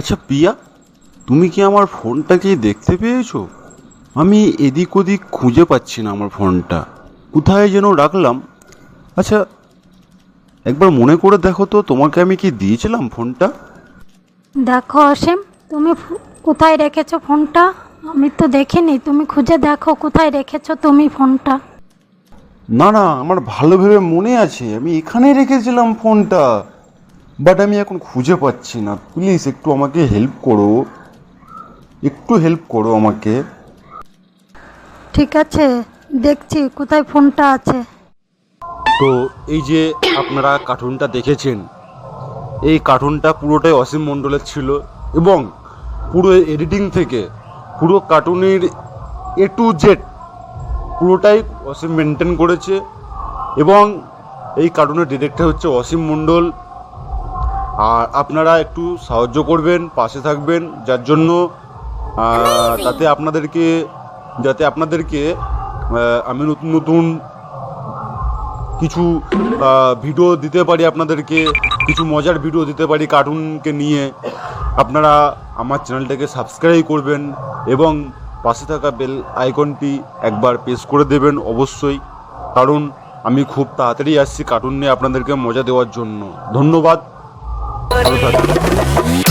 আচ্ছা পিয়া, তুমি কি আমার ফোনটা কি দেখতে পেয়েছো? আমি এদিক ওদিক খুঁজে পাচ্ছি না আমার ফোনটা, কোথায় যেন রাখলাম। আচ্ছা, একবার মনে করে দেখো তো, তোমাকে আমি কি দিয়েছিলাম ফোনটা? দেখো অসীম, তুমি কোথায় রেখেছো ফোনটা? আমি তো দেখিনি, তুমি খুঁজে দেখো কোথায় রেখেছো তুমি ফোনটা। না না, আমার ভালো ভেবে মনে আছে, আমি এখানেই রেখেছিলাম ফোনটা, বাট আমি এখন খুঁজে পাচ্ছি না। প্লিজ একটু আমাকে হেল্প করো, একটু হেল্প করো আমাকে। ঠিক আছে, দেখছি কোথায় ফোনটা আছে। তো এই যে আপনারা কার্টুনটা দেখেছেন, এই কার্টুনটা পুরোটাই অসীম মণ্ডলের ছিল, এবং পুরো এডিটিং থেকে পুরো কার্টুনের A to Z পুরোটাই অসীম মেনটেন করেছে। এবং এই কার্টুনের ডিরেক্টর হচ্ছে অসীম মণ্ডল। আর আপনারা একটু সাহায্য করবেন, পাশে থাকবেন, যার জন্য তাতে আপনাদেরকে যাতে আপনাদেরকে আমি নতুন নতুন কিছু ভিডিও দিতে পারি, আপনাদেরকে কিছু মজার ভিডিও দিতে পারি কার্টুনকে নিয়ে। আপনারা আমার চ্যানেলটাকে সাবস্ক্রাইব করবেন এবং পাশে থাকা বেল আইকনটি একবার প্রেস করে দেবেন অবশ্যই, কারণ আমি খুব তাড়াতাড়ি আসছি কার্টুন নিয়ে আপনাদেরকে মজা দেওয়ার জন্য। ধন্যবাদ, ভালো থাকবেন।